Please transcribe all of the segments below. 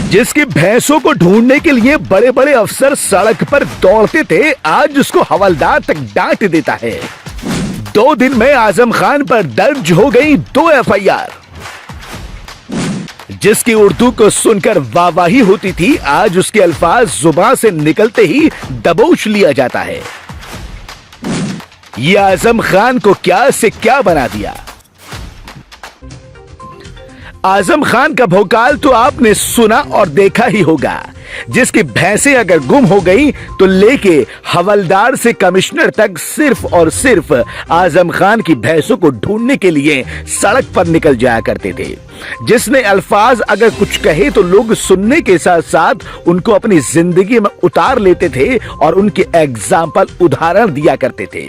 जिसकी भैंसों को ढूंढने के लिए बड़े बड़े अफसर सड़क पर दौड़ते थे, आज उसको हवलदार तक डांट देता है। 2 दिन में आजम खान पर दर्ज हो गई 2 एफआईआर। जिसकी उर्दू को सुनकर वाहवाही होती थी, आज उसके अल्फाज जुबान से निकलते ही दबोच लिया जाता है। यह आजम खान को क्या से क्या बना दिया। आजम खान का भौकाल तो आपने सुना और देखा ही होगा। जिसकी भैंसें अगर गुम हो गई तो लेके हवलदार से कमिश्नर तक सिर्फ और सिर्फ आजम खान की भैंसों को ढूंढने के लिए सड़क पर निकल जाया करते थे। जिसने अल्फाज अगर कुछ कहे तो लोग सुनने के साथ साथ उनको अपनी जिंदगी में उतार लेते थे और उनके एग्जाम्पल उदाहरण दिया करते थे।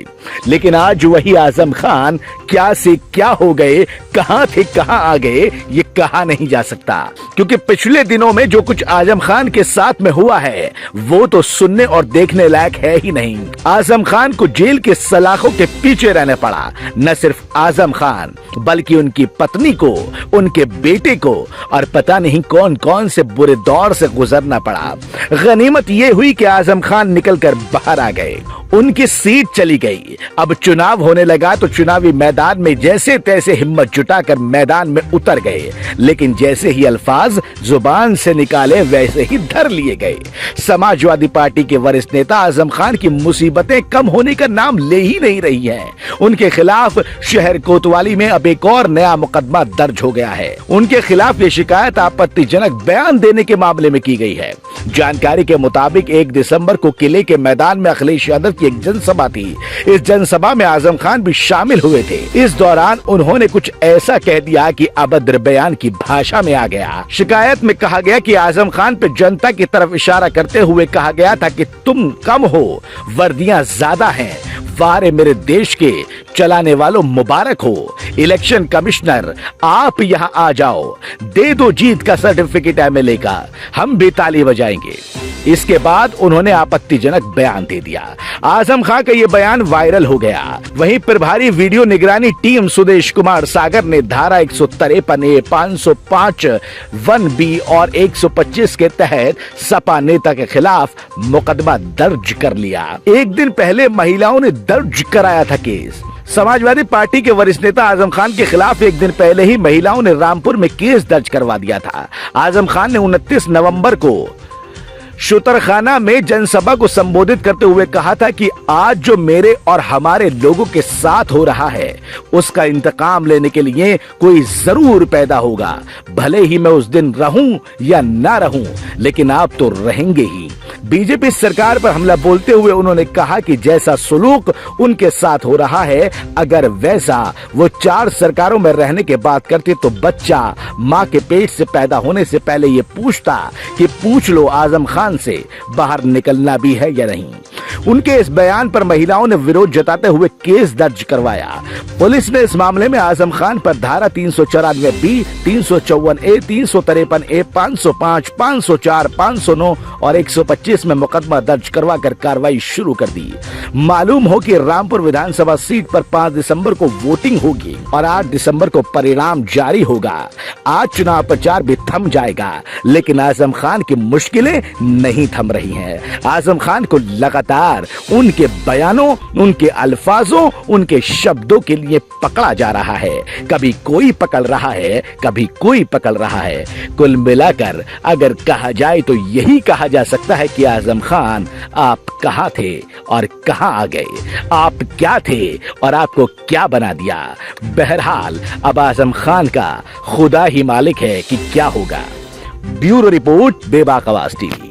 लेकिन आज वही आजम खान क्या से क्या हो गए, कहां थे कहां आ गए, ये कहा नहीं जा सकता। क्योंकि पिछले दिनों में जो कुछ आजम खान के साथ में हुआ है वो तो सुनने और देखने लायक है ही नहीं। आजम खान को जेल के सलाखों के पीछे रहने पड़ा। न सिर्फ आजम खान बल्कि उनकी पत्नी को, उनके बेटे को और पता नहीं कौन कौन से बुरे दौर से गुजरना पड़ा। गनीमत ये हुई कि आजम खान निकलकर बाहर आ गए, उनकी सीट चली गई। अब चुनाव होने लगा तो चुनावी मैदान में जैसे तैसे हिम्मत जुटाकर मैदान में उतर गए। लेकिन जैसे ही अल्फाज जुबान से निकाले वैसे ही धर लिए गए। समाजवादी पार्टी के वरिष्ठ नेता आजम खान की मुसीबतें कम होने का नाम ले ही नहीं रही हैं। उनके खिलाफ शहर कोतवाली में अब एक और नया मुकदमा दर्ज हो गया है। उनके खिलाफ ये शिकायत आपत्तिजनक बयान देने के मामले में की गई है। जानकारी के मुताबिक 1 दिसंबर को किले के मैदान में अखिलेश यादव की एक जनसभा थी। इस जनसभा में आजम खान भी शामिल हुए थे। इस दौरान उन्होंने कुछ ऐसा कह दिया कि अभद्र बयान की भाषा में आ गया। शिकायत में कहा गया कि आजम खान पे जनता की तरफ इशारा करते हुए कहा गया था कि तुम कम हो, वर्दियां ज्यादा हैं। वारे मेरे देश के चलाने वालों मुबारक हो। इलेक्शन कमिश्नर आप यहां आ जाओ, दे दो जीत का सर्टिफिकेट एमएलए का, हम भी ताली बजाएंगे। इसके बाद उन्होंने आपत्तिजनक बयान दे दिया। आजम खान का यह बयान वायरल हो गया। वहीं प्रभारी वीडियो निगरानी टीम सुदेश कुमार सागर ने धारा 153A, 505 1B और 125 के तहत सपा नेता के खिलाफ मुकदमा दर्ज कर लिया। एक दिन पहले महिलाओं ने दर्ज कराया था केस। समाजवादी पार्टी के वरिष्ठ नेता आजम खान के खिलाफ एक दिन पहले ही महिलाओं ने रामपुर में केस दर्ज करवा दिया था। आजम खान ने 29 नवंबर को शुतरखाना में जनसभा को संबोधित करते हुए कहा था कि आज जो मेरे और हमारे लोगों के साथ हो रहा है उसका इंतकाम लेने के लिए कोई जरूर पैदा होगा। भले ही मैं उस दिन रहूं या ना रहूं, लेकिन आप तो रहेंगे ही। बीजेपी सरकार पर हमला बोलते हुए उन्होंने कहा कि जैसा सुलूक उनके साथ हो रहा है, अगर वैसा वो 4 सरकारों में रहने के बाद करते तो बच्चा मां के पेट से पैदा होने से पहले ये पूछता कि पूछ लो आजम खान से बाहर निकलना भी है या नहीं। उनके इस बयान पर महिलाओं ने विरोध जताते हुए केस दर्ज करवाया। पुलिस ने इस मामले में आजम खान पर धारा 394B, 354A, 353A, 505, 504, 509 और 125 में मुकदमा दर्ज करवाकर कार्रवाई शुरू कर दी। मालूम हो कि रामपुर विधानसभा सीट पर 5 दिसंबर को वोटिंग होगी और 8 दिसंबर को परिणाम जारी होगा। आज चुनाव प्रचार भी थम जाएगा, लेकिन आजम खान की मुश्किलें नहीं थम रही हैं। आजम खान को लगातार उनके बयानों, उनके अल्फाजों, उनके शब्दों के लिए पकड़ा जा रहा है। कभी कोई पकड़ रहा है, कभी कोई पकड़ रहा है। कुल मिलाकर अगर कहा जाए तो यही कहा जा सकता है कि आजम खान आप कहां थे और कहां आ गए, आप क्या थे और आपको क्या बना दिया। बहरहाल अब आजम खान का खुदा ही मालिक है कि क्या होगा। ब्यूरो रिपोर्ट, बेबाक आवाज टीवी।